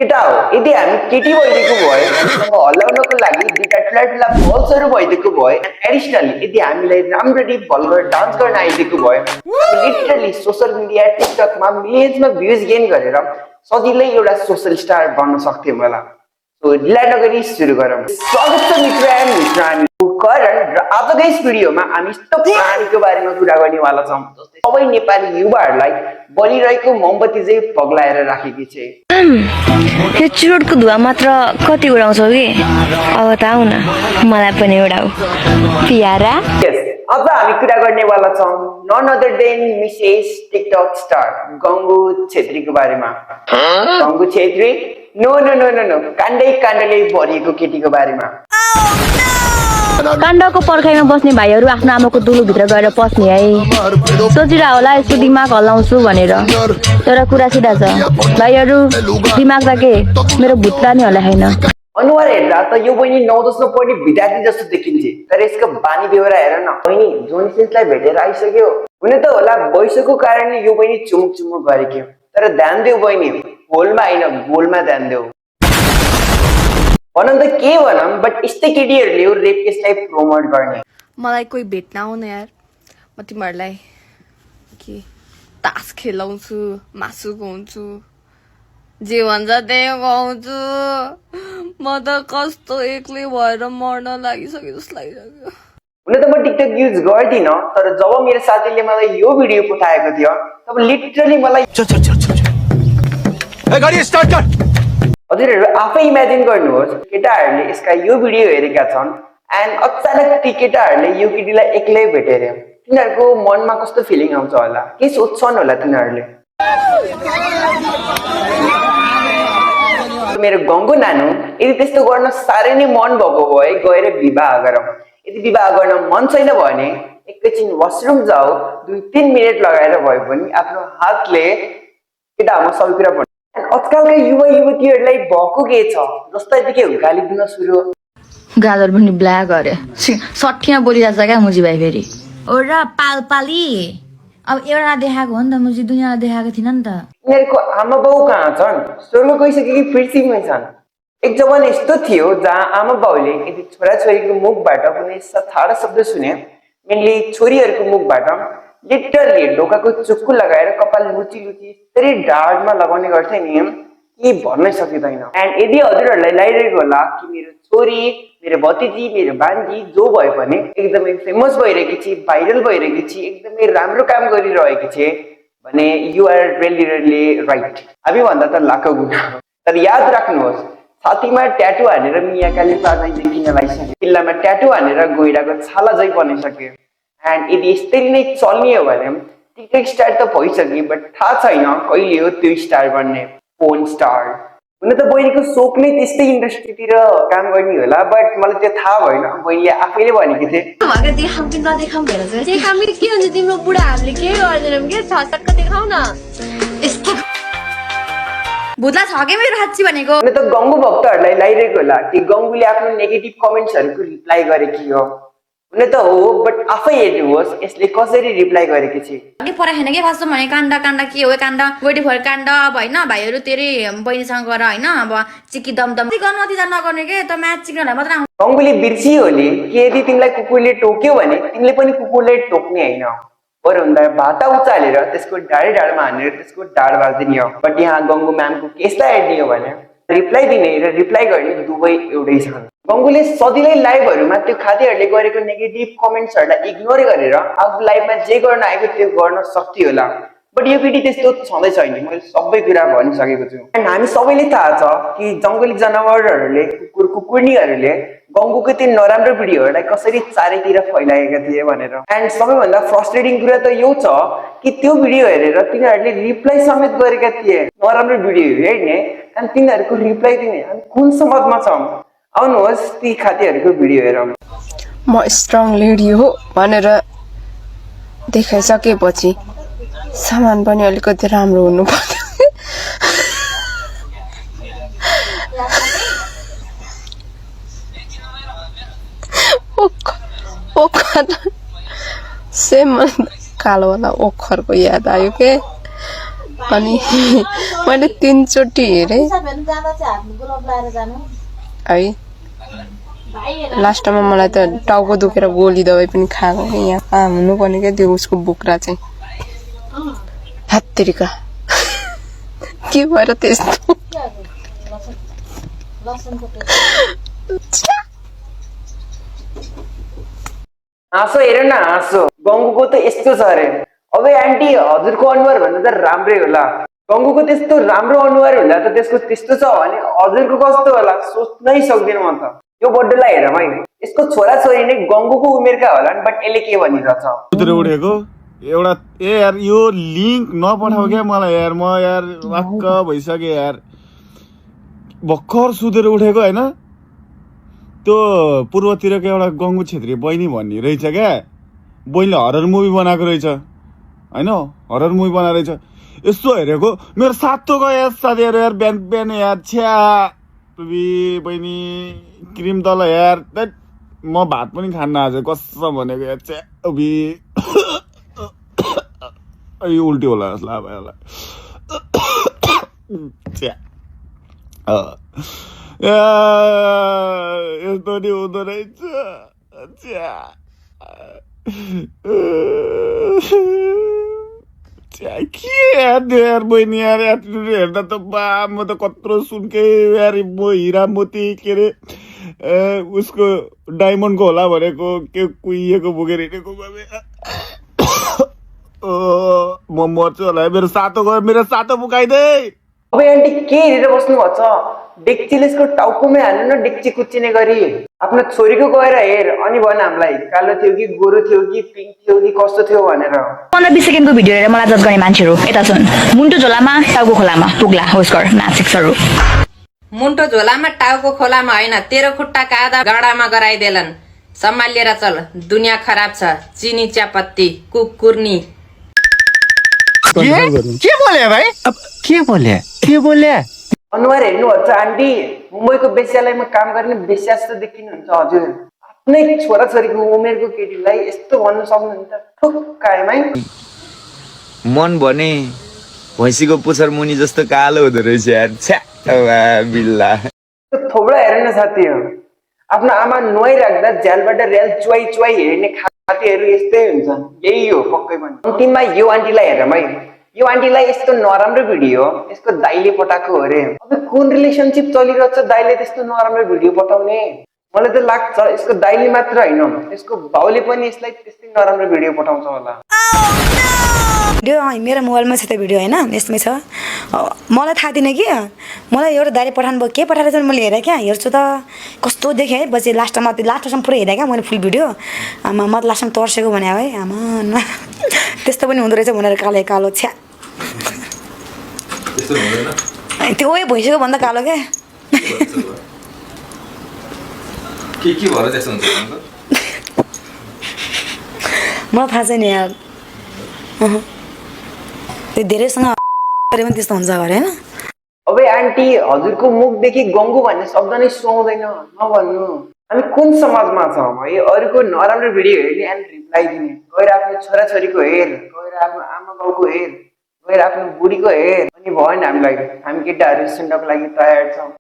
केटा हो यदि हामी केटी भइदिएको भए हामीसँग हल्लाउनको लागि दुईटा ठुला ठुला बल्सहरू भइदिएको भए एडिसनली यदि हामीलाई राम्ररी भल्गर डान्स गर्न आइदिएको भए लिटरली सोसियल मिडिया टिकटकमा मिलियन्समा भ्युज गेन गरेर सजिलै एउटा सोसियल स्टार बन्न सक्थ्यौँ होला। सो ढिला नगरी सुरु गरौँ। स्वागत छ मित्र एन्ड मित्रानीको करण र आजको यस भिडियोमा हामी यस्तो प्राणीको बारेमा कुरा गर्नेवाला छौँ जस्तै सबै नेपाली युवाहरूलाई बलिरहेको मोमबत्ती चाहिँ पग्लाएर राखेकी छे। यो चुरोटको धुवा मात्र कति उडाउँछौ कि अब त आऊ न मलाई पनि उडाऊ प्यारा। यस अब हामी कुरा गर्नेवाला छौँ none other than Mrs TikTok star Gangu छेत्रीको बारेमा। Gangu Chhetri no no no no no काण्डै काण्डले भरिएको केटीको बारेमा। काण्डको पर्खाइमा बस्ने भाइहरू आफ्नो आमाको दुलोभित्र गएर पस्ने है सोचिरह होला यसको दिमाग हल्लाउँछु भनेर, तर कुरा सिधा छ भाइहरू, दिमाग त के मेरो भुत्ला नि होला होइन। अनुहार हेर्दा त यो बहिनी 9-10 पढ्ने विद्यार्थी जस्तो देखिन्छ, तर यसको बानी बेहोरा हेर न। बहिनी जोनिसेन्सलाई भेटेर आइसक्यो। हुन त होला वयसको कारणले यो बहिनी चुमुक चुमुक गरेको, तर ध्यान देऊ बहिनी, होलमा होइन गोलमा ध्यान देऊ। भनौँ त के भनौँ बट यस्तै केटीहरूले हो रेप केसलाई प्रमोट गर्ने। मलाई कोही भेट्न आउन यार, म तिमीहरूलाई के तास खेलाउँछु, मासु खुवाउँछु, जे भन्छ त्यही खुवाउँछु। म त कस्तो एक्लै भएर मर्न लागिसक्यो जस्तो लागिसक्यो। हुन त म टिकटक युज गर्दिनँ, तर जब मेरो साथीले मलाई यो भिडियो पठाएको थियो तब लिटरली मलाई हजुरहरू आफै इमेजिन गर्नुहोस् केटाहरूले यसका यो भिडियो हेरेका छन् एन्ड अचानक ती केटाहरूले यो केटीलाई एक्लै भेटेर तिनीहरूको मनमा कस्तो फिलिङ आउँछ होला, के सोच्छन् होला तिनीहरूले। मेरो गङ्गु नानु यदि त्यस्तो गर्न साह्रै नै मन भएको भए गएर विवाह गरौँ। यदि विवाह गर्न मन छैन भने एकैछिन वासरुम जाऊ, 2-3 मिनट लगाएर भए पनि आफ्नो हातले केटामा सबै कुरा पर्छ। आजकलका युवा युवतीहरूलाई भएको के छ जस्तै गाली दिन सुरु, गाजर पनि ब्ल्याक गरे सठीमा बोलिरहेछ क्या मुजी भाइ। फेरि ओरा पालपाली अब एउटा देखाएको हो नि त, मुजी दुनियाँलाई देखाएको थिएन नि त। यिनीहरूको आमा बाउ कहाँ छन्, स्वर्ग गइसके कि पृथ्वीमै छन्। एक जमाना यस्तो थियो जहाँ आमा बाउले यदि छोराछोरीको मुखबाट कुनै ठाडो शब्द सुने मेनली छोरीहरूको मुखबाट लिटरली ढोकाको चुक्कु लगाएर कपाल लुची लुची यसरी ढाडमा लगाउने गर्थे नि, के भन्नै सकिँदैन। एन्ड यदि हजुरहरूलाई लागिरहेको होला कि मेरो छोरी, मेरो भतिजी, मेरो बान्जी जो भए पनि एकदमै फेमस भइरहेकी छी, भाइरल भइरहेकी छी, एकदमै राम्रो काम गरिरहेकी छे भने युआर रियली राइट। हामी भन्दा त लाखौँ गुना। तर याद राख्नुहोस् छातीमा ट्याटु हानेर मियाकाले पाजै किन लागिसक्यो, किल्लामा ट्याटु हानेर गइरहेको छाला झै बनिसक्यो। एन्ड यदि यसरी नै चल्ने हो भने टिकटक स्टार त भइसक्यो बट थाहा छैन कहिले हो त्यो स्टार बन्ने, फोन स्टार। हुन त बहिनीको सोख नै त्यस्तै इन्डस्ट्रीतिर काम गर्ने होला, बट मलाई त्यो थाहा भएन, बहिनीले आफैले भनेकी थिए। तिम्रो बुढाहरूले के गर्दैनौँ के छटक्क देखाउ न भुत्ला छ के मेरो हाच्ची भनेको। हुन त गङ्गु भक्तहरूलाई लागिरहेको होला कि गङ्गुले आफ्नो नेगेटिभ कमेन्ट्सहरूको रिप्लाई गरेकी हो। हुन त हो बट आफै हेर्नुहोस् यसले कसरी रिप्लाई गरेकी छ। के पराखेन के फर्स्ट भने काण्ड के हो काण्ड वेटी फर काण्ड अब होइन भाइहरू तेरै बहिनीसँग गएर होइन अब चिकी दमदम गर्नु अति नगर्ने के त म्याच चिक्नलाई मात्र आउँछ। गङ्गुले बिर्सियो होली कि यदि तिमीलाई कुकुरले टोक्यो भने तिमीले पनि कुकुरलाई टोक्ने होइन, बरु भन्दा भाता उचालेर त्यसको ढाडमा हानेर त्यसको ढाड बाँधिदिने हो। बट यहाँ गङ्गु म्यामको केसलाई हेर्ने हो भने रिप्लाई दिने र रिप्लाई गर्ने दुवै एउटै छन्। गङ्गुले सजिलै लाइभहरूमा त्यो खातीहरूले गरेको नेगेटिभ कमेन्ट्सहरूलाई इग्नोर गरेर आफ्नो लाइफमा जे गर्न आएको त्यो गर्न सक्थ्यो होला, बट यो पिँढी त्यस्तो छँदै छैन। मैले सबै कुरा भनिसकेको छु। एन्ड हामी सबैले थाहा छ कि जङ्गली जनावरहरूले कुकुर्नीहरूले गङ्गुको त्यो नराम्रो भिडियोहरूलाई कसरी चारैतिर फैलाएका थिए भनेर। एन्ड सबैभन्दा फ्रस्ट्रेटिङ कुरा त यो छ कि त्यो भिडियो हेरेर तिनीहरूले रिप्लाई समेत गरेका थिए, नराम्रो भिडियो हेर्ने एन्ड तिनीहरूको रिप्लाई दिने। अनि कुन समाजमा छौँ? आउनुहोस् ती खातीहरूको भिडियो हेरौँ। म स्ट्रङ लेडी हो भनेर देखाइसकेपछि सामान पनि अलिकति राम्रो हुनु पर्यो। ओखर सेम कालोवाला ओखरको याद आयो के अनि मैले 3 चोटि हेरेँ है। लास्टमा मलाई त टाउको दुखेर गोली दबाई पनि खाएको कि यहाँ कहाँ हुनुपर्ने क्या त्यो उसको बोक्रा चाहिँ हत्तेरिका के भएर त्यस्तो हाँसो हेर न हाँसो गङ्गुको त यस्तो छ अरे। अबे आन्टी हजुरको अनुहार भन्दा त राम्रै होला। गङ्गुको त्यस्तो राम्रो अनुहार होला त त्यसको त्यस्तो छ भने हजुरको कस्तो होला सोच्नै सक्दैन म त। यो बर्थडेलाई हेर भाइ यसको छोराछोरी नै गङ्गुको उमेरका होला नि बट यसले के भनिरहेछ उडेको एउटा ए यार यो लिङ्क नपठाऊ क्या मलाई यार म यार वाक्क भइसक्यो यार। भर्खर सुतेर उठेको होइन त्यो पूर्वतिरको एउटा गङ्गु छेत्री बहिनी भन्ने रहेछ क्या। बहिनीले हरर मुभी बनाएको रहेछ होइन हरर मुभी बनाएको रहेछ। यस्तो हेरेको मेरो सातो गयो यार साथीहरू यार बिहान बिहान यार छ्या बहिनी क्रिम तल यार म भात पनि खान्न आज कसम भनेको यार छ्या यो उल्टी होला जस्तो लाग्यो होला छ्या यस्तो नि हुँदो रहेछ छ्या के यार त्यो यार बहिनी यार एटिट्युड हेर्दा त बा म त कत्रो सुनकै यार म हिरा मोती के अरे उसको डायमन्डको होला भनेको के कुहिएको बोकेर हिँडेको म मर्छु होला मेरो सातो गयो मेरो सातो बुकाइदे। अबे आन्टी के हेरेर बस्नु भएको छ डेक्चीले यसको टाउकोमै हाल्नु न डेक्ची कुच्चिने गरी। आफ्नो छोरीको गएर हेर अनि भन हामीलाई कालो थियो कि गोरो थियो कि पिङ्क थियो कि कस्तो थियो भनेर। 15-20 सेकेन्डको भिडियो हेरेर मलाई जज गर्ने मान्छेहरू यता छन्। मुन्टो झोलामा टाउको खोलामा पुग्ला होस्कर नाचिक्सहरू। मुन्टो झोलामा टाउको खोलामा होइन तेरो खुट्टाका आधा गडामा गराइदेलन। सम्हालिएर चल दुनियाँ खराब छ चिनी चियापत्ती कुकुर्नी। के बोले भाइ अब के बोले अनुहार हेर्नुहुन्छ आन्टी मुम्बईको वेश्यालयमा काम गर्ने वेश्या जस्तो देखिनुहुन्छ हजुर। आफ्नै छोराछोरीको उमेरको केटीलाई यस्तो भन्न सक्नुहुन्छ ठोक्काएमै। मन भने भैँसीको पुच्छर मुनि जस्तो कालो हुँदो रहेछ यार छ्या बिल्ला। थोब्रा हेर न साथीहरू आफ्नो आमा नुहाइराख्दा झ्यालबाट र्याल चुवाई चुवाई हेर्ने खातेहरू यस्तै हुन्छ। यही हो पक्कै पनि। अन्तिममा यो आन्टीलाई हेर भाइ यो आन्टीलाई यस्तो नराम्रो भिडियो यसको दाइले पठाएको हो अरे। अब कुन रिलेसनसिप चलिरहेछ दाइले त्यस्तो नराम्रो भिडियो पठाउने। मलाई त लाग्छ यसको दाइले मात्र होइन यसको बाउले पनि यसलाई त्यस्तै नराम्रो भिडियो पठाउँछ होला। भिडियो मेरो मोबाइलमा छ त्यो भिडियो होइन यसमै छ। मलाई थाहा थिएन कि मलाई एउटा दाइले पठाउनु भयो के पठाएर चाहिँ मैले हेरेँ क्या हेर्छु त कस्तो देखेँ है। पछि लास्टमा लास्टसम्म पुरै हेरेँ क्या मैले फुल भिडियो। आमा म त लास्टमा तर्सेको भने है आमा त्यस्तो पनि हुँदो रहेछ भनेर कालो कालो छ्या त्यो उयो भइसक्यो भन्दा कालो क्या मलाई थाहा छैन यार त्यो धेरैसँग पनि त्यस्तो हुन्छ अरे होइन। अबे आन्टी हजुरको मुखदेखि गङ्गु भन्ने शब्द नै सुहाउँदैन नभन्नु। हामी कुन समाजमा छौँ है अरूको नराम्रो भिडियो हेर्ने अनि रिप्लाई दिने। गएर आफ्नो छोराछोरीको हेर गएर आफ्नो आमा बाउको हेर गएर आफ्नो बुढीको हेर अनि भयो नि हामीलाई हामी केटाहरू सुन्नको लागि तयार छौँ।